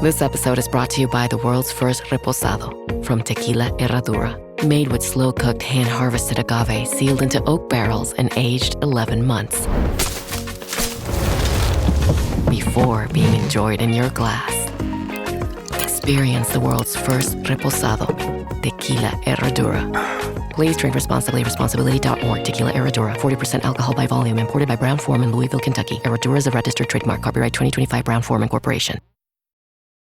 This episode is brought to you by the world's first reposado from Tequila Herradura, made with slow-cooked, hand-harvested agave sealed into oak barrels and aged 11 months before being enjoyed in your glass. Experience the world's first reposado, Tequila Herradura. Please drink responsibly. Responsibility.org. Tequila Herradura. 40% alcohol by volume. Imported by Brown-Forman, Louisville, Kentucky. Herradura is a registered trademark. Copyright 2025 Brown-Forman Corporation.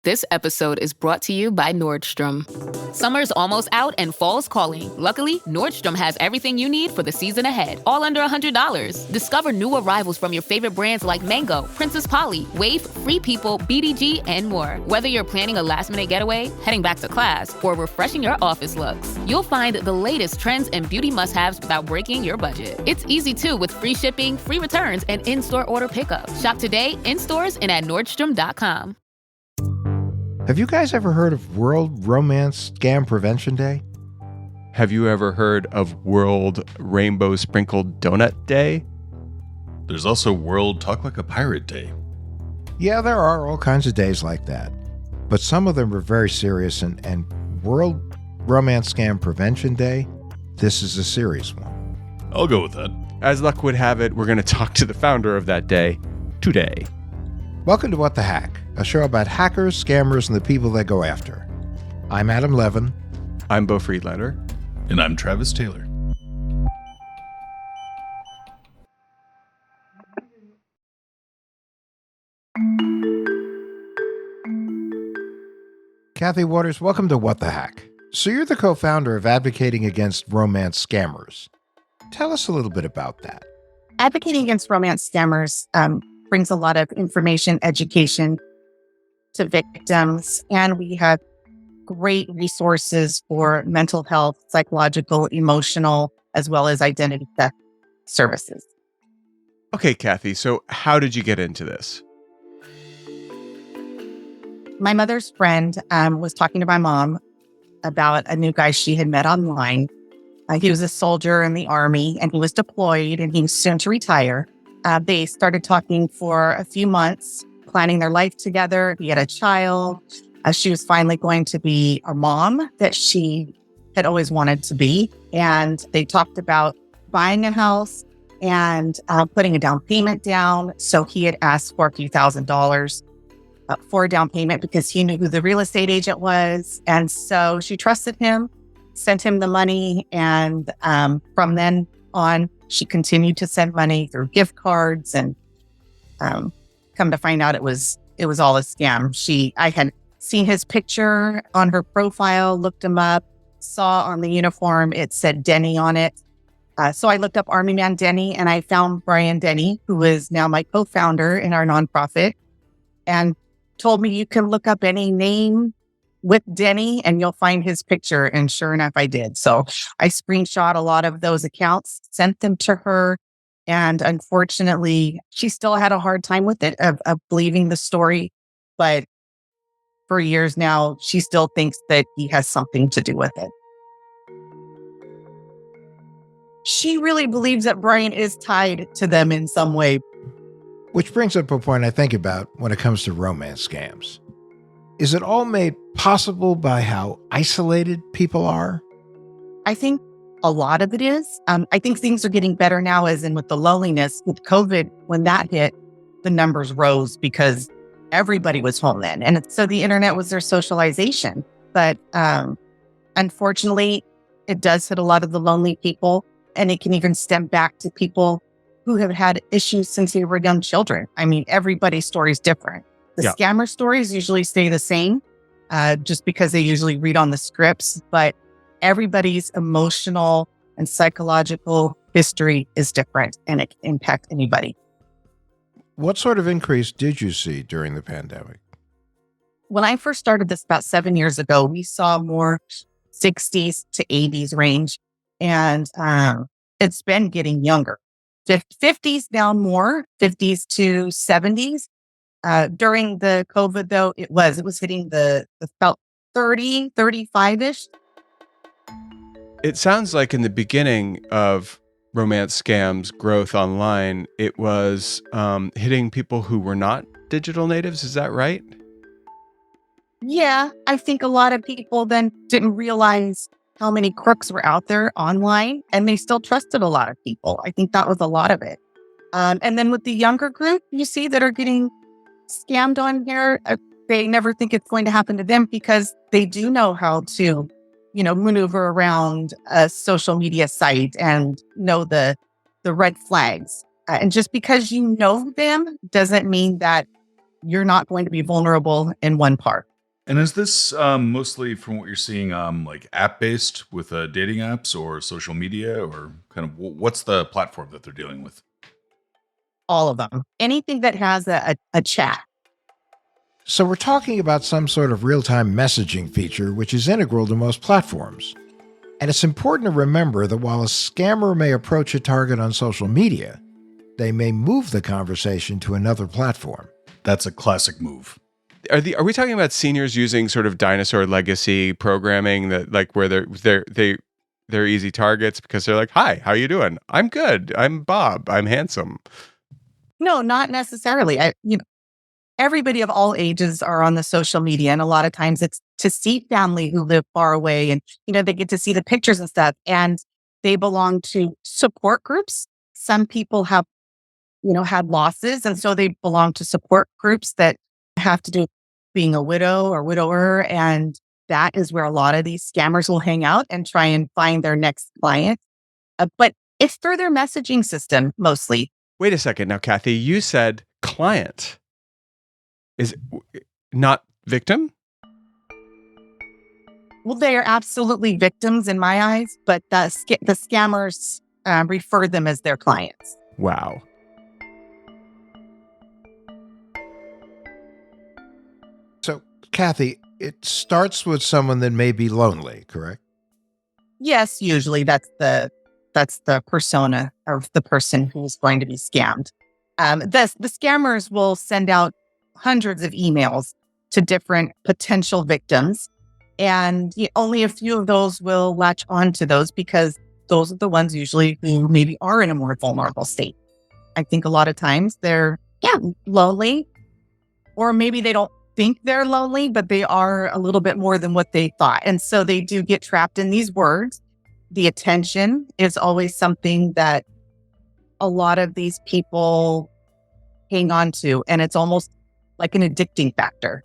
This episode is brought to you by Nordstrom. Summer's almost out and fall's calling. Luckily, Nordstrom has everything you need for the season ahead, all under $100. Discover new arrivals from your favorite brands like Mango, Princess Polly, Wave, Free People, BDG, and more. Whether you're planning a last-minute getaway, heading back to class, or refreshing your office looks, you'll find the latest trends and beauty must-haves without breaking your budget. It's easy, too, with free shipping, free returns, and in-store order pickup. Shop today, in stores, and at Nordstrom.com. Have you guys ever heard of World Romance Scam Prevention Day? Have you ever heard of World Rainbow Sprinkled Donut Day? There's also World Talk Like a Pirate Day. Yeah, there are all kinds of days like that. But some of them are very serious, and World Romance Scam Prevention Day, this is a serious one. I'll go with that. As luck would have it, we're going to talk to the founder of that day today. Welcome to What the Hack, a show about hackers, scammers, and the people they go after. I'm Adam Levin. I'm Beau Friedlander. And I'm Travis Taylor. Kathy Waters, welcome to What the Hack. So you're the co-founder of Advocating Against Romance Scammers. Tell us a little bit about that. Advocating Against Romance Scammers brings a lot of information, education to victims, and we have great resources for mental health, psychological, emotional, as well as identity theft services. Okay, Kathy, so how did you get into this? My mother's friend was talking to my mom about a new guy she had met online. He was a soldier in the Army, and he was deployed, and he was soon to retire. They started talking for a few months, planning their life together. He had a child. She was finally going to be a mom that she had always wanted to be. And they talked about buying a house and putting a down payment down. So he had asked for a few $1,000s for a down payment because he knew who the real estate agent was. And so she trusted him, sent him the money. And from then on, she continued to send money through gift cards, and come to find out it was all a scam. I had seen his picture on her profile, looked him up, saw on the uniform it said Denny on it. So I looked up Army Man Denny, and I found Brian Denny, who is now my co-founder in our nonprofit, and told me you can look up any name with Denny and you'll find his picture. And sure enough, I did. So I screenshot a lot of those accounts, sent them to her. And unfortunately, she still had a hard time with it, of believing the story. But for years now, she still thinks that he has something to do with it. She really believes that Brian is tied to them in some way. Which brings up a point I think about when it comes to romance scams. Is it all made possible by how isolated people are? I think a lot of it is. I think things are getting better now, as in with the loneliness. With COVID, when that hit, the numbers rose because everybody was home then. And so the internet was their socialization. But unfortunately, it does hit a lot of the lonely people. And it can even stem back to people who have had issues since they were young children. I mean, everybody's story is different. The scammer stories usually stay the same, just because they usually read on the scripts, but everybody's emotional and psychological history is different, and it can impact anybody. What sort of increase did you see during the pandemic? When I first started this about 7 years ago, we saw more 60s to 80s range, and it's been getting younger. 50s now more, 50s to 70s. During the COVID, though, it was hitting the about 30, 35-ish. It sounds like in the beginning of romance scams growth online, it was hitting people who were not digital natives. Is that right? Yeah, I think a lot of people then didn't realize how many crooks were out there online, and they still trusted a lot of people. I think that was a lot of it. And then with the younger group, you see that are getting scammed on here, they never think it's going to happen to them because they do know how to, maneuver around a social media site and know the red flags. And just because you know them doesn't mean that you're not going to be vulnerable in one part. And is this mostly from what you're seeing, like app-based with dating apps or social media, or kind of what's the platform that they're dealing with? All of them. Anything that has a chat. So we're talking about some sort of real-time messaging feature, which is integral to most platforms. And it's important to remember that while a scammer may approach a target on social media, they may move the conversation to another platform. That's a classic move. Are we talking about seniors using sort of dinosaur legacy programming that like where they're easy targets because they're like, "Hi, how you doing? I'm good. I'm Bob. I'm handsome." No, not necessarily. Everybody of all ages are on the social media, and a lot of times it's to see family who live far away, and they get to see the pictures and stuff, and they belong to support groups. Some people have had losses, and so they belong to support groups that have to do with being a widow or widower, and that is where a lot of these scammers will hang out and try and find their next client. But it's through their messaging system mostly. Wait a second now, Kathy. You said client. Is not victim? Well, they are absolutely victims in my eyes, but the scammers refer them as their clients. Wow. So, Kathy, it starts with someone that may be lonely, correct? Yes, usually that's the persona of the person who's going to be scammed. The scammers will send out hundreds of emails to different potential victims, and only a few of those will latch on to those because those are the ones usually who maybe are in a more vulnerable state. I think a lot of times they're lonely, or maybe they don't think they're lonely, but they are a little bit more than what they thought. And so they do get trapped in these words. The attention is always something that a lot of these people hang on to, and it's almost like an addicting factor.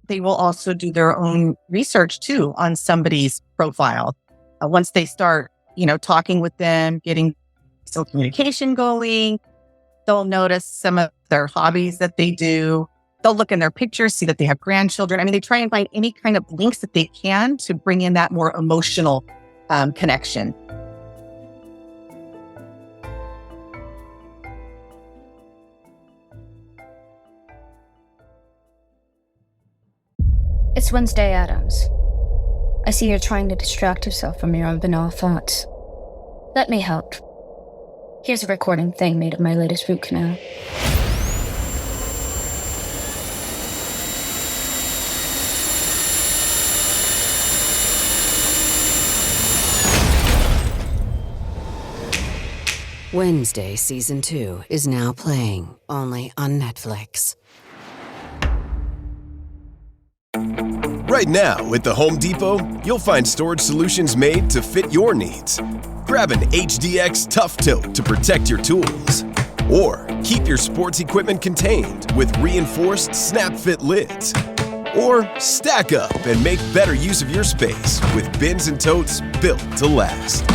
They will also do their own research too on somebody's profile. Once they start, talking with them, getting some communication going, they'll notice some of their hobbies that they do. They'll look in their pictures, see that they have grandchildren. I mean, they try and find any kind of links that they can to bring in that more emotional connection. It's Wednesday, Adams. I see you're trying to distract yourself from your own banal thoughts. Let me help. Here's a recording thing made of my latest root canal. Wednesday Season 2 is now playing, only on Netflix. Right now, at the Home Depot, you'll find storage solutions made to fit your needs. Grab an HDX Tough Tote to protect your tools. Or keep your sports equipment contained with reinforced snap-fit lids. Or stack up and make better use of your space with bins and totes built to last.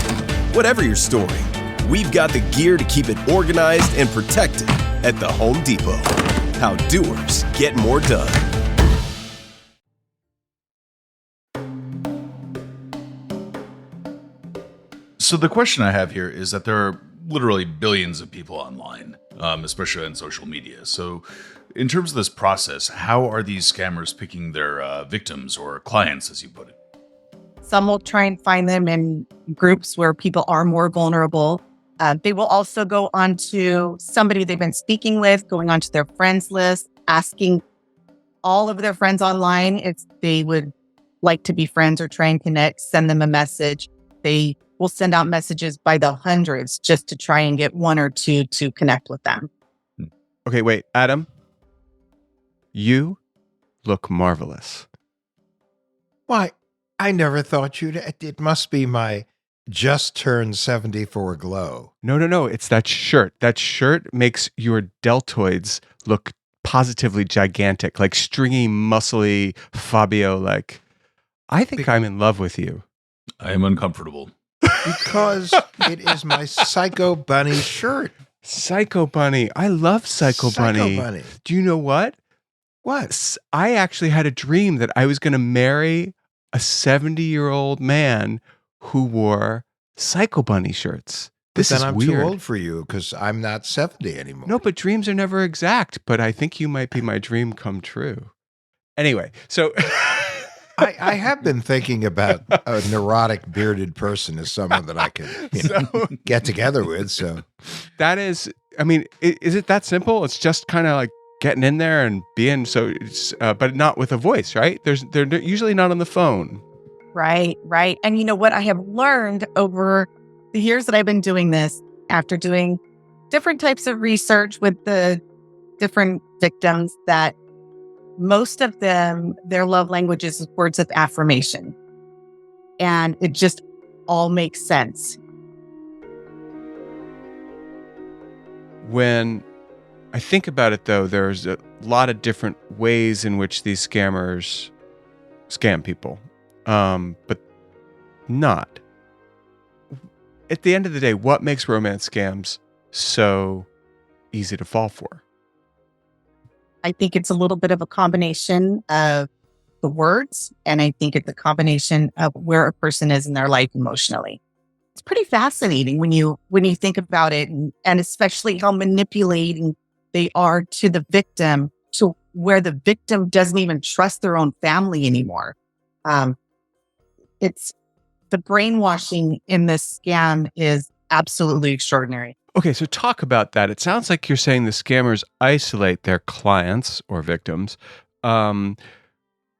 Whatever you're storing, we've got the gear to keep it organized and protected at the Home Depot. How doers get more done. So the question I have here is that there are literally billions of people online, especially on social media. So in terms of this process, how are these scammers picking their victims or clients, as you put it? Some will try and find them in groups where people are more vulnerable. They will also go onto somebody they've been speaking with, going onto their friends list, asking all of their friends online if they would like to be friends or try and connect, send them a message. They will send out messages by the hundreds just to try and get one or two to connect with them. Okay, wait, Adam, you look marvelous. Why, I never thought you'd. It must be my just turned 74 glow. No. It's that shirt. That shirt makes your deltoids look positively gigantic, like stringy, muscly Fabio. Like, I think I'm in love with you. I am uncomfortable. Because it is my Psycho Bunny shirt. Psycho Bunny. I love Psycho Bunny. Bunny. Do you know what? What? I actually had a dream that I was going to marry a 70-year-old man who wore Psycho Bunny shirts. This But is then I'm weird. too old for you because I'm not 70 anymore. No, but dreams are never exact. But I think you might be my dream come true. Anyway, so I have been thinking about a neurotic bearded person as someone that I can get together with. So that is, I mean, is it that simple? It's just kind of like getting in there and being so, but not with a voice, right? They're usually not on the phone. Right. And you know what I have learned over the years that I've been doing this, after doing different types of research with the different victims, that most of them, their love language is words of affirmation. And it just all makes sense. When I think about it, though, there's a lot of different ways in which these scammers scam people. But not. At the end of the day, what makes romance scams so easy to fall for? I think it's a little bit of a combination of the words, and I think it's a combination of where a person is in their life emotionally. It's pretty fascinating when you think about it, and especially how manipulating they are to the victim, to where the victim doesn't even trust their own family anymore. It's the brainwashing in this scam is absolutely extraordinary. Okay, so talk about that. It sounds like you're saying the scammers isolate their clients or victims, and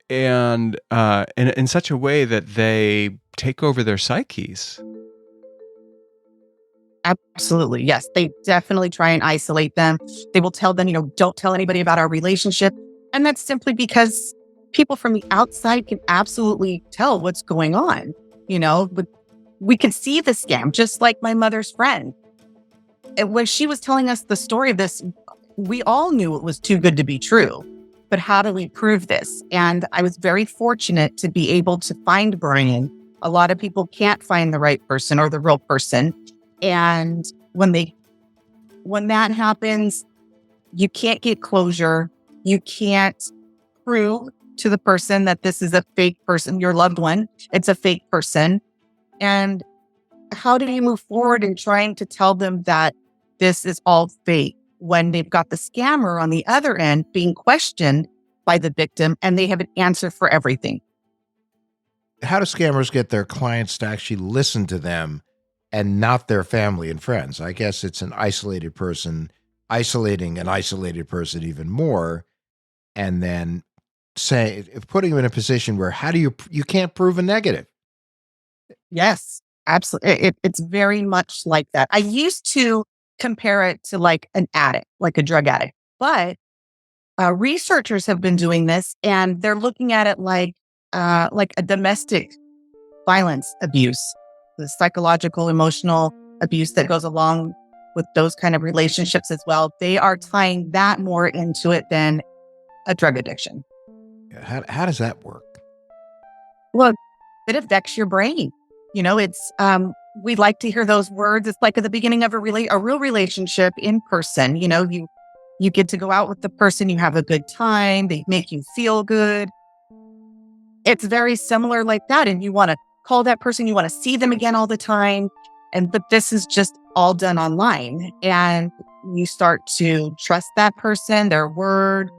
in such a way that they take over their psyches. Absolutely. Yes. They definitely try and isolate them. They will tell them, don't tell anybody about our relationship. And that's simply because people from the outside can absolutely tell what's going on. But we can see the scam, just like my mother's friend. And when she was telling us the story of this, we all knew it was too good to be true. But how do we prove this? And I was very fortunate to be able to find Brian. A lot of people can't find the right person or the real person. And when that happens, you can't get closure. You can't prove to the person that this is a fake person, your loved one. It's a fake person. And how do you move forward in trying to tell them that this is all fake when they've got the scammer on the other end being questioned by the victim and they have an answer for everything? How do scammers get their clients to actually listen to them and not their family and friends? I guess it's an isolated person, isolating an isolated person even more, and then putting them in a position where you can't prove a negative. Yes, absolutely. It's very much like that. I used to compare it to like an addict, like a drug addict, but researchers have been doing this, and they're looking at it like a domestic violence abuse, the psychological, emotional abuse that goes along with those kind of relationships as well. They are tying that more into it than a drug addiction. How does that work? Well, it affects your brain. It's we like to hear those words. It's like at the beginning of a real relationship in person. You get to go out with the person, you have a good time, they make you feel good. It's very similar like that. And you want to call that person, you want to see them again all the time. But this is just all done online. And you start to trust that person, their word,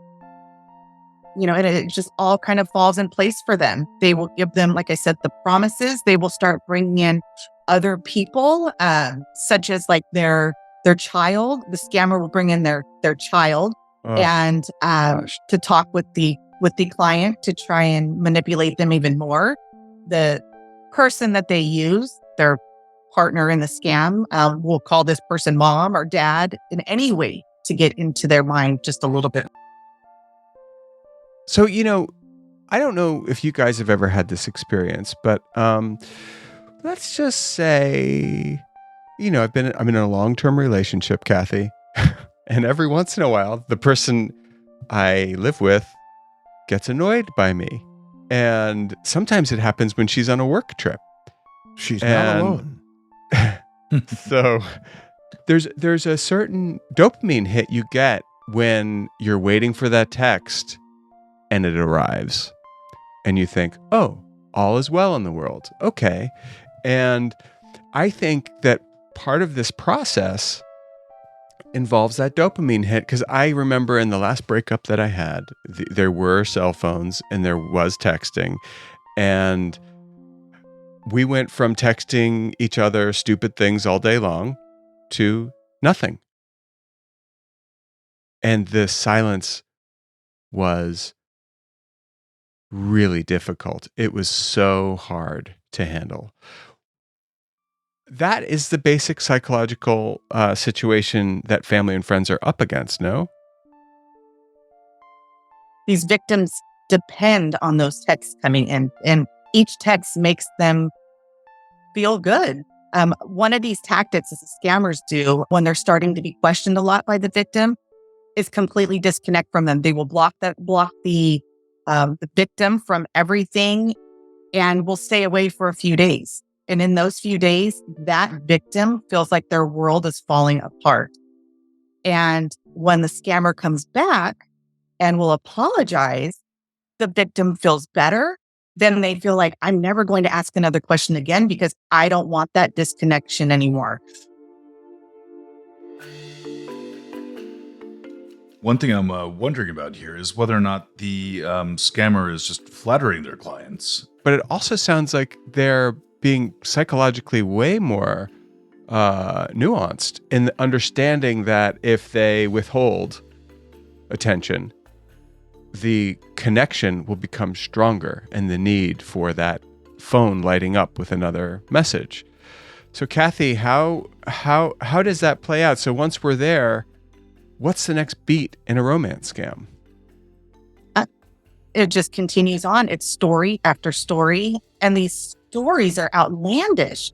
and it just all kind of falls in place for them. They will give them, like I said, the promises. They will start bringing in other people, such as like their child. The scammer will bring in their child and to talk with the client to try and manipulate them even more. The person that they use, their partner in the scam, will call this person mom or dad in any way to get into their mind just a little bit. So, I don't know if you guys have ever had this experience, but let's just say, I'm in a long-term relationship, Kathy, and every once in a while, the person I live with gets annoyed by me. And sometimes it happens when she's on a work trip. She's not alone. So there's a certain dopamine hit you get when you're waiting for that text and it arrives. And you think, oh, all is well in the world. Okay. And I think that part of this process involves that dopamine hit, because I remember in the last breakup that I had, there were cell phones and there was texting. And we went from texting each other stupid things all day long to nothing. And the silence was really difficult. It was so hard to handle. That is the basic psychological situation that family and friends are up against, no? These victims depend on those texts coming in, and each text makes them feel good. One of these tactics that the scammers do when they're starting to be questioned a lot by the victim is completely disconnect from them. They will block the victim from everything and will stay away for a few days. And in those few days, that victim feels like their world is falling apart. And when the scammer comes back and will apologize, the victim feels better. Then they feel like, I'm never going to ask another question again because I don't want that disconnection anymore. One thing I'm wondering about here is whether or not the scammer is just flattering their clients. But it also sounds like they're being psychologically way more nuanced in understanding that if they withhold attention, the connection will become stronger and the need for that phone lighting up with another message. So Kathy, how does that play out? So once we're there, what's the next beat in a romance scam? It just continues on. It's story after story. And these stories are outlandish.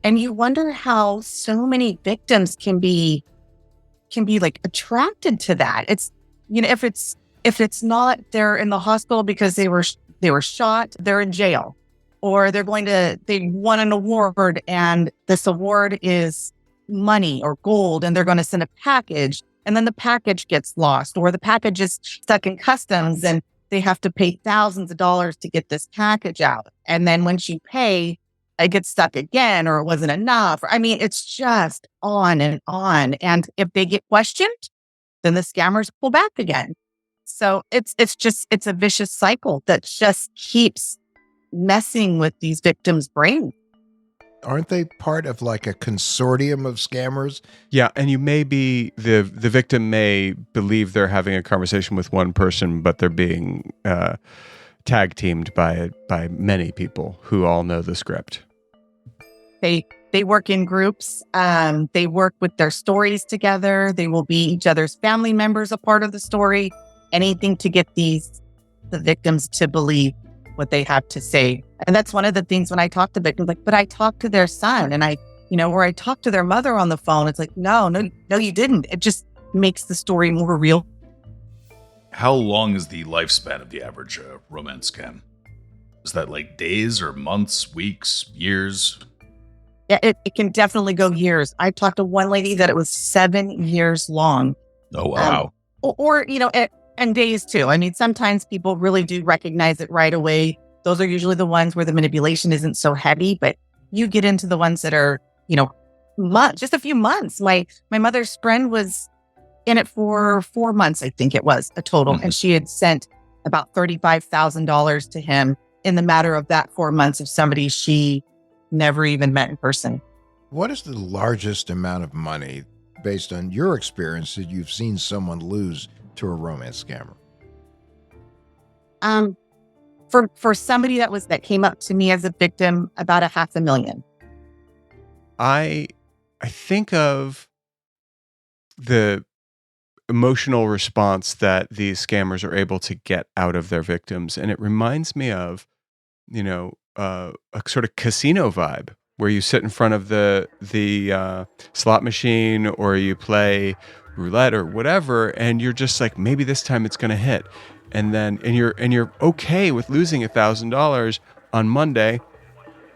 And you wonder how so many victims can be like attracted to that. It's, if it's not they're in the hospital because they were shot, they're in jail, or they won an award and this award is money or gold and they're going to send a package and then the package gets lost, or the package is stuck in customs and they have to pay thousands of dollars to get this package out. And then once you pay, it gets stuck again, or it wasn't enough. I mean, it's just on and on. And if they get questioned, then the scammers pull back again. So it's a vicious cycle that just keeps messing with these victims' brains. Aren't they part of like a consortium of scammers? Yeah, and the victim may believe they're having a conversation with one person, but they're being tag teamed by many people who all know the script. They work in groups. They work with their stories together. They will be each other's family members, a part of the story. Anything to get the victims to believe what they have to say. And that's one of the things when I talk to victims, like, but I talked to their son and or I talked to their mother on the phone. It's like, no, you didn't. It just makes the story more real. How long is the lifespan of the average romance scam? Is that like days or months, weeks, years? Yeah, it can definitely go years. I talked to one lady that it was 7 years long. Oh, wow. And days too. I mean, sometimes people really do recognize it right away. Those are usually the ones where the manipulation isn't so heavy, but you get into the ones that are, just a few months. My mother's friend was in it for 4 months, I think it was a total. Mm-hmm. And she had sent about $35,000 to him in the matter of that 4 months of somebody she never even met in person. What is the largest amount of money, based on your experience, that you've seen someone lose to a romance scammer? For somebody that came up to me as a victim, about $500,000. I think of the emotional response that these scammers are able to get out of their victims. And it reminds me of, a sort of casino vibe where you sit in front of the slot machine or you play roulette or whatever, and you're just like, maybe this time it's going to hit. And you're okay with losing $1,000 on Monday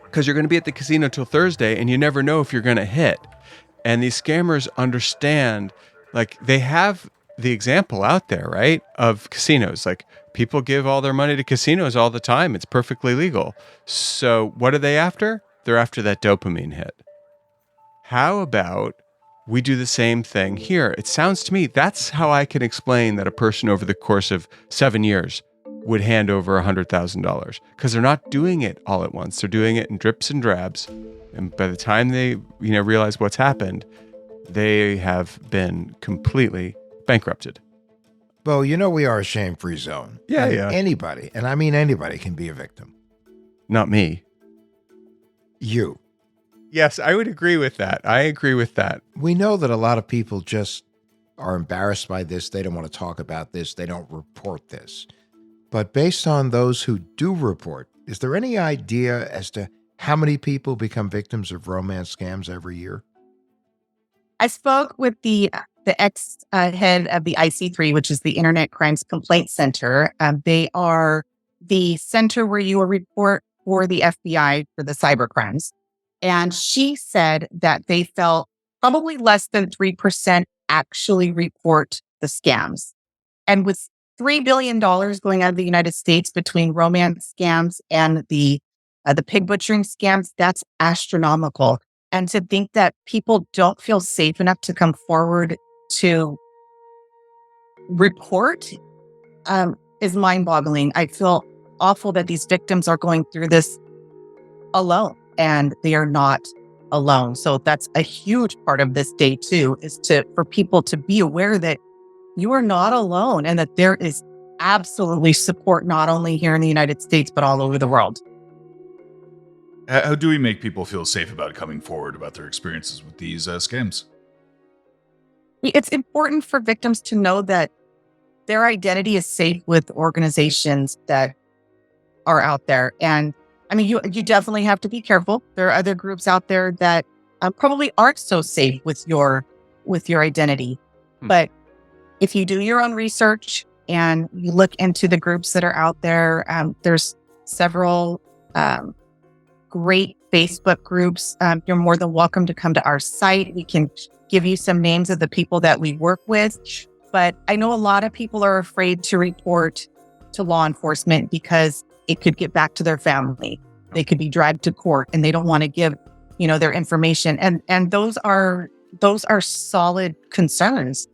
because you're going to be at the casino till Thursday and you never know if you're going to hit. And these scammers understand, like, they have the example out there, right, of casinos. Like, people give all their money to casinos all the time. It's perfectly legal. So what are they after? They're after that dopamine hit. How about we do the same thing here? It sounds to me, that's how I can explain that a person over the course of 7 years would hand over $100,000, because they're not doing it all at once. They're doing it in drips and drabs. And by the time they, realize what's happened, they have been completely bankrupted. Beau, we are a shame-free zone. Yeah, And yeah. Anybody, and I mean anybody, can be a victim. Not me. You. Yes, I would agree with that. I agree with that. We know that a lot of people just are embarrassed by this. They don't want to talk about this. They don't report this. But based on those who do report, is there any idea as to how many people become victims of romance scams every year? I spoke with the ex-head of the IC3, which is the Internet Crimes Complaint Center. They are the center where you will report for the FBI for the cybercrimes. And she said that they felt probably less than 3% actually report the scams. And with $3 billion going out of the United States between romance scams and the pig butchering scams, that's astronomical. And to think that people don't feel safe enough to come forward to report is mind-boggling. I feel awful that these victims are going through this alone, and they are not alone. So that's a huge part of this day too, is for people to be aware that you are not alone and that there is absolutely support, not only here in the United States, but all over the world. How do we make people feel safe about coming forward about their experiences with these scams? It's important for victims to know that their identity is safe with organizations that are out there. And I mean, you definitely have to be careful. There are other groups out there that probably aren't so safe with your identity. But if you do your own research and you look into the groups that are out there, there's several great Facebook groups. You're more than welcome to come to our site. We can give you some names of the people that we work with. But I know a lot of people are afraid to report to law enforcement because it could get back to their family. They could be dragged to court and they don't want to give, their information. And those are solid concerns.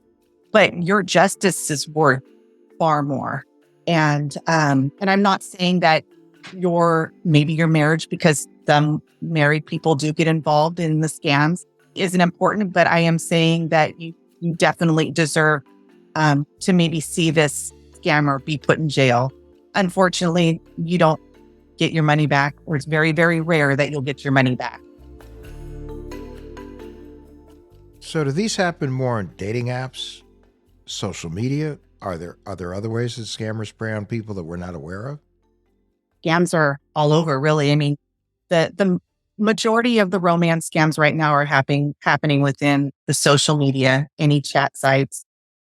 But your justice is worth far more. And I'm not saying that maybe your marriage, because some married people do get involved in the scams, isn't important. But I am saying that you definitely deserve to maybe see this scammer be put in jail. Unfortunately, you don't get your money back, or it's very, very rare that you'll get your money back. So do these happen more on dating apps, social media? Are there other ways that scammers prey on people that we're not aware of? Scams are all over, really. I mean, the majority of the romance scams right now are happening within the social media, any chat sites.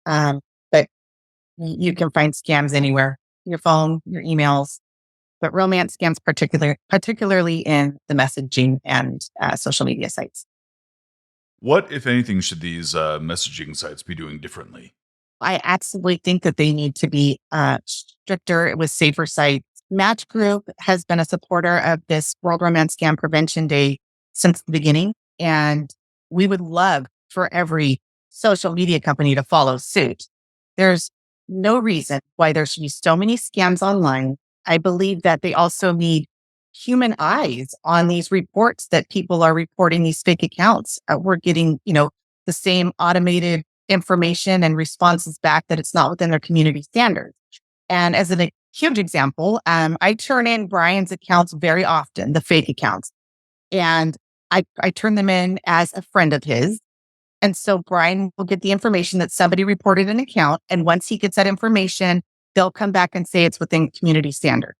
But you can find scams anywhere, your phone, your emails. But romance scams, particularly in the messaging and social media sites. What, if anything, should these messaging sites be doing differently? I absolutely think that they need to be stricter with safer sites. Match Group has been a supporter of this World Romance Scam Prevention Day since the beginning, and we would love for every social media company to follow suit. There's no reason why there should be so many scams online. I believe that they also need human eyes on these reports that people are reporting these fake accounts. We're getting, the same automated information and responses back that it's not within their community standards. And as a huge example, I turn in Brian's accounts very often, the fake accounts. And I turn them in as a friend of his. And so Brian will get the information that somebody reported an account. And once he gets that information, they'll come back and say it's within community standard.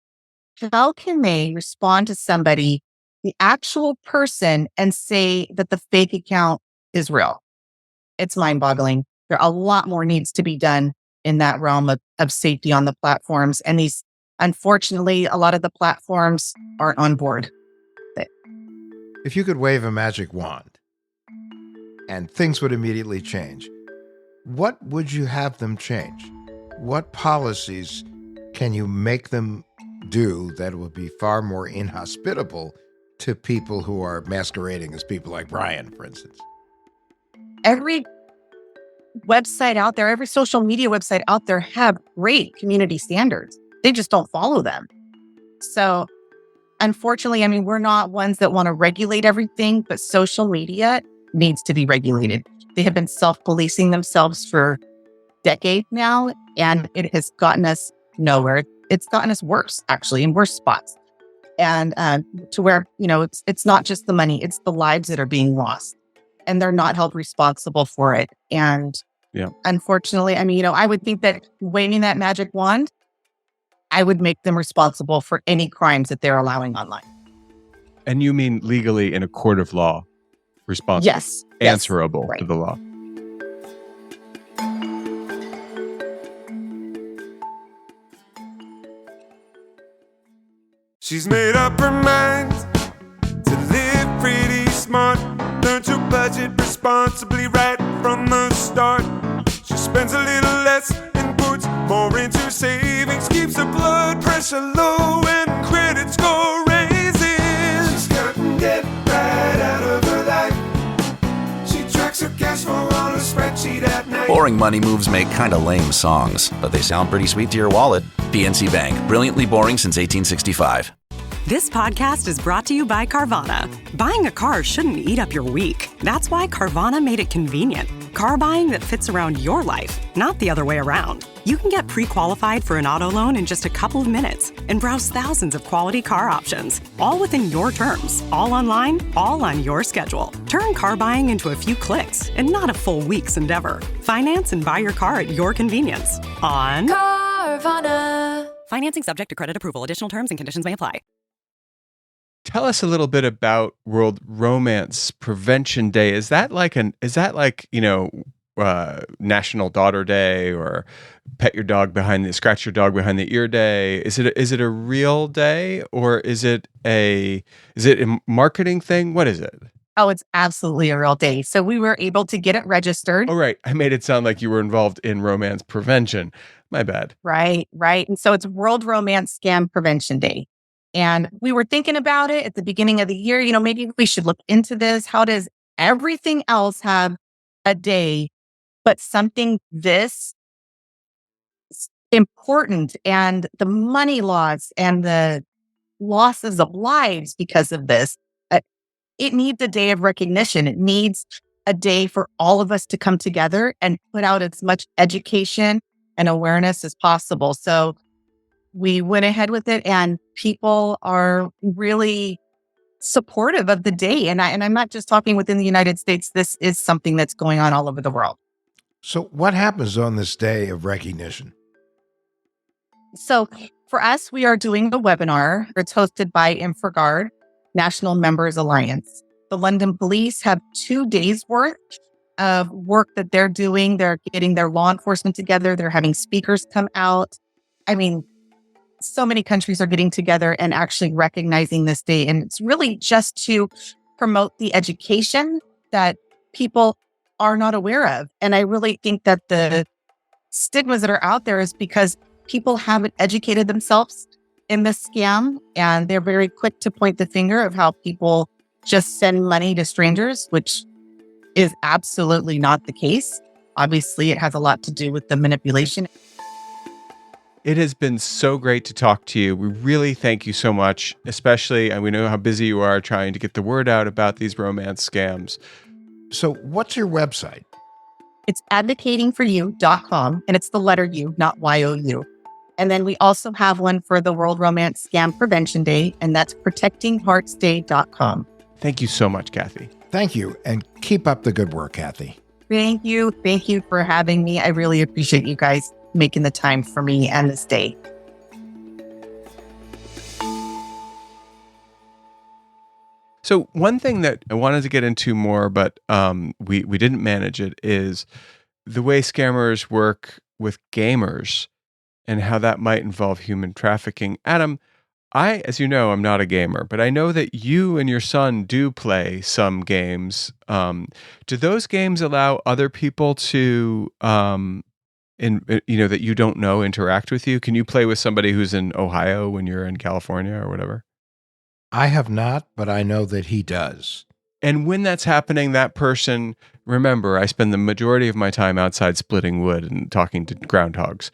How can they respond to somebody, the actual person, and say that the fake account is real? It's mind-boggling. A lot more needs to be done in that realm of safety on the platforms. And unfortunately, a lot of the platforms aren't on board. If you could wave a magic wand and things would immediately change, what would you have them change? What policies can you make them do that would be far more inhospitable to people who are masquerading as people like Brian, for instance? Every website out there, every social media website out there have great community standards. They just don't follow them. So unfortunately, we're not ones that want to regulate everything, but social media needs to be regulated. They have been self-policing themselves for decades now, and it has gotten us nowhere. It's gotten us worse, actually, in worse spots. And to where, it's not just the money, it's the lives that are being lost. And they're not held responsible for it. And unfortunately, I would think that waving that magic wand, I would make them responsible for any crimes that they're allowing online. And you mean legally in a court of law, responsible? Yes. Answerable right. to the law. She's made up her mind to live pretty smart. Learn to budget responsibly right from the start. She spends a little less and puts more into savings. Keeps her blood pressure low and credit score raises. She's cutting debt right out of her life. She tracks her cash flow on a spreadsheet at night. Boring money moves make kinda lame songs, but they sound pretty sweet to your wallet. PNC Bank, brilliantly boring since 1865. This podcast is brought to you by Carvana. Buying a car shouldn't eat up your week. That's why Carvana made it convenient. Car buying that fits around your life, not the other way around. You can get pre-qualified for an auto loan in just a couple of minutes and browse thousands of quality car options, all within your terms, all online, all on your schedule. Turn car buying into a few clicks and not a full week's endeavor. Finance and buy your car at your convenience on Carvana. Financing subject to credit approval. Additional terms and conditions may apply. Tell us a little bit about World Romance Prevention Day. Is that like National Daughter Day or Scratch Your Dog Behind the Ear Day? Is it a real day, or is it a marketing thing? What is it? Oh, it's absolutely a real day. So we were able to get it registered. Oh, right. I made it sound like you were involved in romance prevention. My bad. Right. And so it's World Romance Scam Prevention Day. And we were thinking about it at the beginning of the year. Maybe we should look into this. How does everything else have a day, but something this important, and the money loss and the losses of lives because of this, it needs a day of recognition. It needs a day for all of us to come together and put out as much education and awareness as possible. So we went ahead with it, and people are really supportive of the day. And I'm not just talking within the United States. This is something that's going on all over the world. So what happens on this day of recognition? So for us, we are doing a webinar. It's hosted by InfraGard, National Members Alliance. The London Police have 2 days worth of work that they're doing. They're getting their law enforcement together. They're having speakers come out. So many countries are getting together and actually recognizing this day. And it's really just to promote the education that people are not aware of. And I really think that the stigmas that are out there is because people haven't educated themselves in this scam. And they're very quick to point the finger of how people just send money to strangers, which is absolutely not the case. Obviously, it has a lot to do with the manipulation. It has been so great to talk to you. We really thank you so much, especially, and we know how busy you are trying to get the word out about these romance scams. So what's your website? It's advocatingforyou.com, and it's the letter U, not Y-O-U. And then we also have one for the World Romance Scam Prevention Day, and that's protectingheartsday.com. Thank you so much, Kathy. Thank you, and keep up the good work, Kathy. Thank you. Thank you for having me. I really appreciate you guys making the time for me and this day. So one thing that I wanted to get into more, but we didn't manage it, is the way scammers work with gamers and how that might involve human trafficking. Adam, as you know, I'm not a gamer, but I know that you and your son do play some games. Do those games allow other people to, that you don't know, interact with you? Can you play with somebody who's in Ohio when you're in California or whatever? I have not, but I know that he does. And when that's happening, that person, remember, I spend the majority of my time outside splitting wood and talking to groundhogs.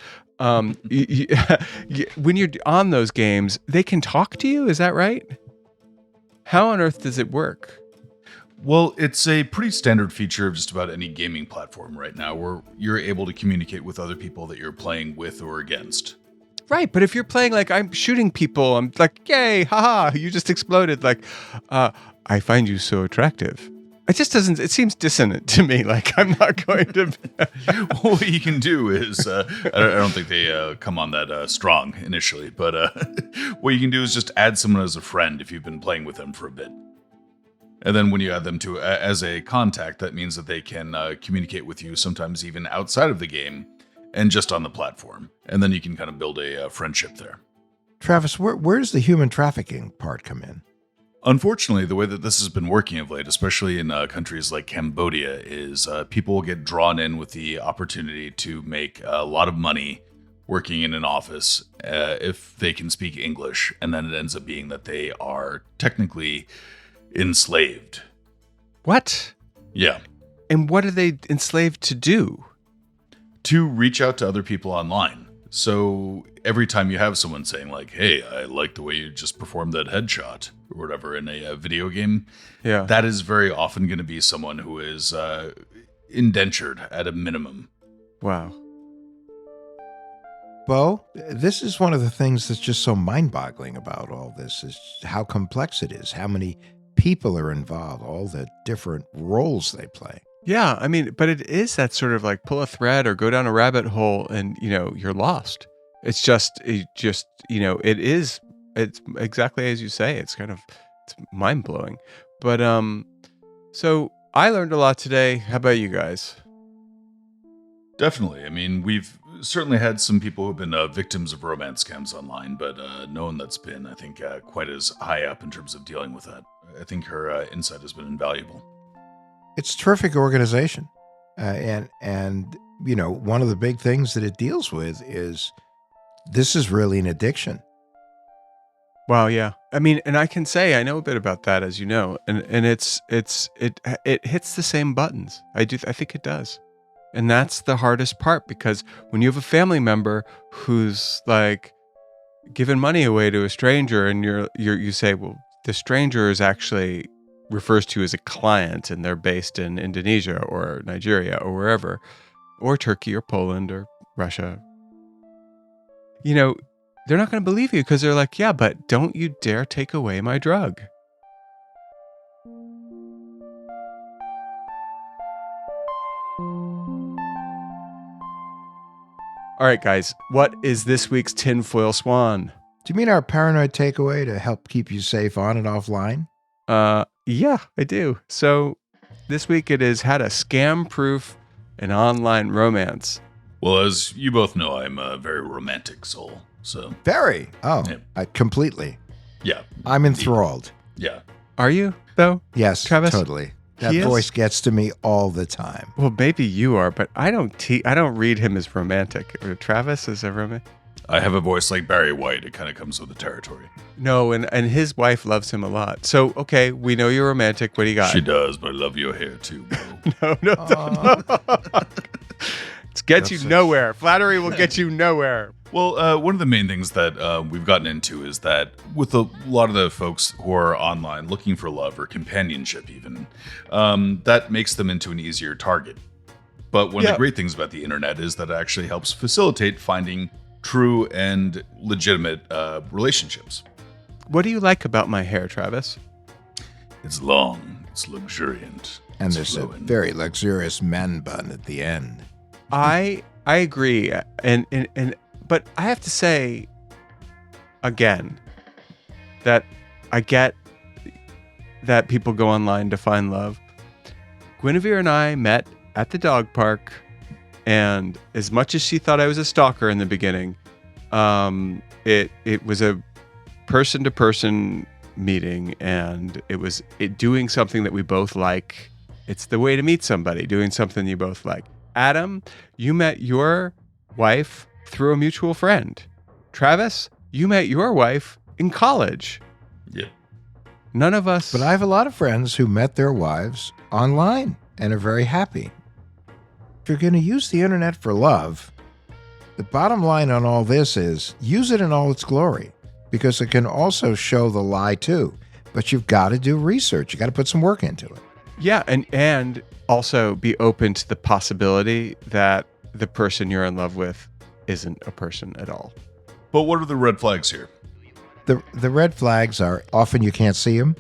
When you're on those games, they can talk to you. Is that right? How on earth does it work? Well, it's a pretty standard feature of just about any gaming platform right now, where you're able to communicate with other people that you're playing with or against. Right, but if you're playing like I'm shooting people, I'm like, yay, haha, you just exploded. Like, I find you so attractive. It just doesn't, it seems dissonant to me. Like, I'm not going to. Well, what you can do is, I don't think they come on that strong initially, but what you can do is just add someone as a friend if you've been playing with them for a bit. And then when you add them to as a contact, that means that they can communicate with you sometimes even outside of the game and just on the platform. And then you can kind of build a friendship there. Travis, where does the human trafficking part come in? Unfortunately, the way that this has been working of late, especially in countries like Cambodia, is people will get drawn in with the opportunity to make a lot of money working in an office if they can speak English. And then it ends up being that they are technically enslaved. What? Yeah. And what are they enslaved to do? To reach out to other people online. So every time you have someone saying like, hey, I like the way you just performed that headshot or whatever in a video game, that is very often going to be someone who is indentured at a minimum. Wow. Beau, this is one of the things that's just so mind-boggling about all this, is how complex it is, how many people are involved, all the different roles they play. Yeah, I mean, but it is that sort of like pull a thread or go down a rabbit hole and, you're lost. It's it's exactly as you say. It's mind blowing. But, so I learned a lot today. How about you guys? Definitely. I mean, we've certainly had some people who've been victims of romance scams online, but no one that's been, I think, quite as high up in terms of dealing with that. I think her insight has been invaluable. It's a terrific organization. And one of the big things that it deals with is this is really an addiction. Wow, yeah. I mean, and I can say I know a bit about that, as you know, and it hits the same buttons. I think it does. And that's the hardest part, because when you have a family member who's like giving money away to a stranger, and you say, well, the stranger is actually refers to as a client, and they're based in Indonesia or Nigeria or wherever, or Turkey or Poland or Russia, they're not going to believe you, because they're like, yeah, but don't you dare take away my drug. All right, guys, what is this week's tinfoil swan? Do you mean our paranoid takeaway to help keep you safe on and offline? Yeah, I do. So this week it is how to scam-proof an online romance. Well, as you both know, I'm a very romantic soul, so... Very? Oh, yeah. Completely. Yeah. I'm enthralled. Yeah. Are you, though? Yes, Travis? Totally. That voice gets to me all the time. Well, maybe you are, but I don't read him as romantic. Or Travis is a romantic? I have a voice like Barry White. It kind of comes with the territory. No, and his wife loves him a lot. So, okay, we know you're romantic. What do you got? She does, but I love your hair too, bro. No. It gets you nowhere. Flattery will get you nowhere. Well, one of the main things that we've gotten into is that with a lot of the folks who are online looking for love or companionship even, that makes them into an easier target. But one of the great things about the internet is that it actually helps facilitate finding true and legitimate relationships. What do you like about my hair, Travis? It's long. It's luxuriant. And It's there's a flowing. very luxurious man bun at the end. I agree, but I have to say again that I get that people go online to find love. Guinevere and I met at the dog park, and as much as she thought I was a stalker in the beginning, it was a person-to-person meeting, and it was doing something that we both like. It's the way to meet somebody, doing something you both like. Adam, you met your wife through a mutual friend. Travis, you met your wife in college. Yeah. None of us. But I have a lot of friends who met their wives online and are very happy. If you're going to use the internet for love, the bottom line on all this is use it in all its glory, because it can also show the lie too. But you've got to do research. You got to put some work into it. Yeah, and also be open to the possibility that the person you're in love with isn't a person at all. But what are the red flags here? The red flags are often you can't see them,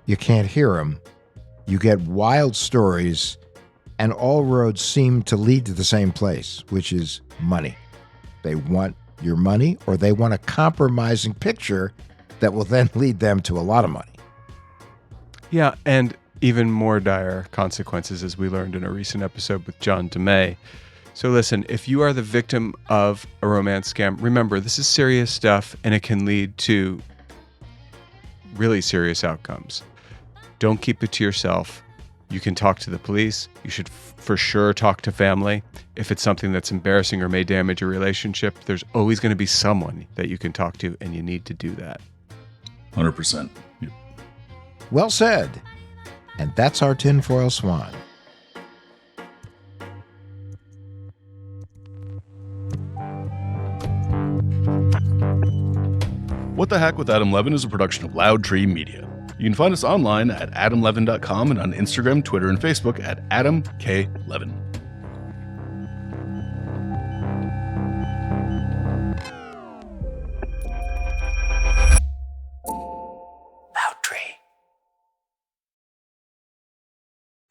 you can't hear them, you get wild stories, and all roads seem to lead to the same place, which is money. They want your money, or they want a compromising picture that will then lead them to a lot of money. Yeah, and even more dire consequences, as we learned in a recent episode with John DeMay. So listen, if you are the victim of a romance scam, remember, this is serious stuff, and it can lead to really serious outcomes. Don't keep it to yourself. You can talk to the police. You should for sure talk to family. If it's something that's embarrassing or may damage a relationship, there's always going to be someone that you can talk to, and you need to do that. 100%. Yep. Well said. And that's our tinfoil swan. What the Hack with Adam Levin is a production of Loud Tree Media. You can find us online at adamlevin.com and on Instagram, Twitter, and Facebook at Adam K. Levin.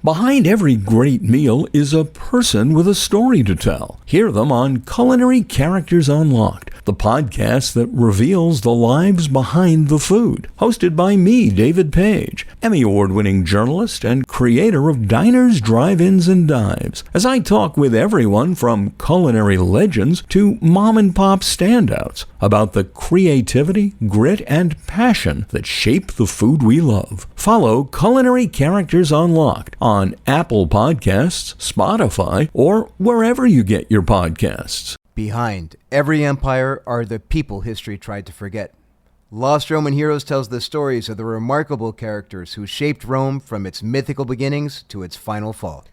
Behind every great meal is a person with a story to tell. Hear them on Culinary Characters Unlocked, the podcast that reveals the lives behind the food. Hosted by me, David Page, Emmy Award-winning journalist and creator of Diners, Drive-Ins, and Dives, as I talk with everyone from culinary legends to mom-and-pop standouts about the creativity, grit, and passion that shape the food we love. Follow Culinary Characters Unlocked on Apple Podcasts, Spotify, or wherever you get your podcasts. Behind every empire are the people history tried to forget. Lost Roman Heroes tells the stories of the remarkable characters who shaped Rome from its mythical beginnings to its final fall.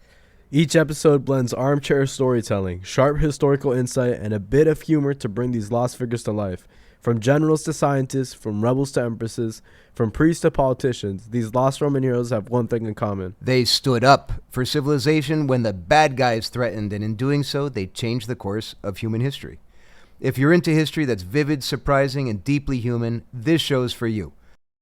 Each episode blends armchair storytelling, sharp historical insight, and a bit of humor to bring these lost figures to life. From generals to scientists, from rebels to empresses, from priests to politicians, these lost Roman heroes have one thing in common. They stood up for civilization when the bad guys threatened, and in doing so, they changed the course of human history. If you're into history that's vivid, surprising, and deeply human, this show's for you.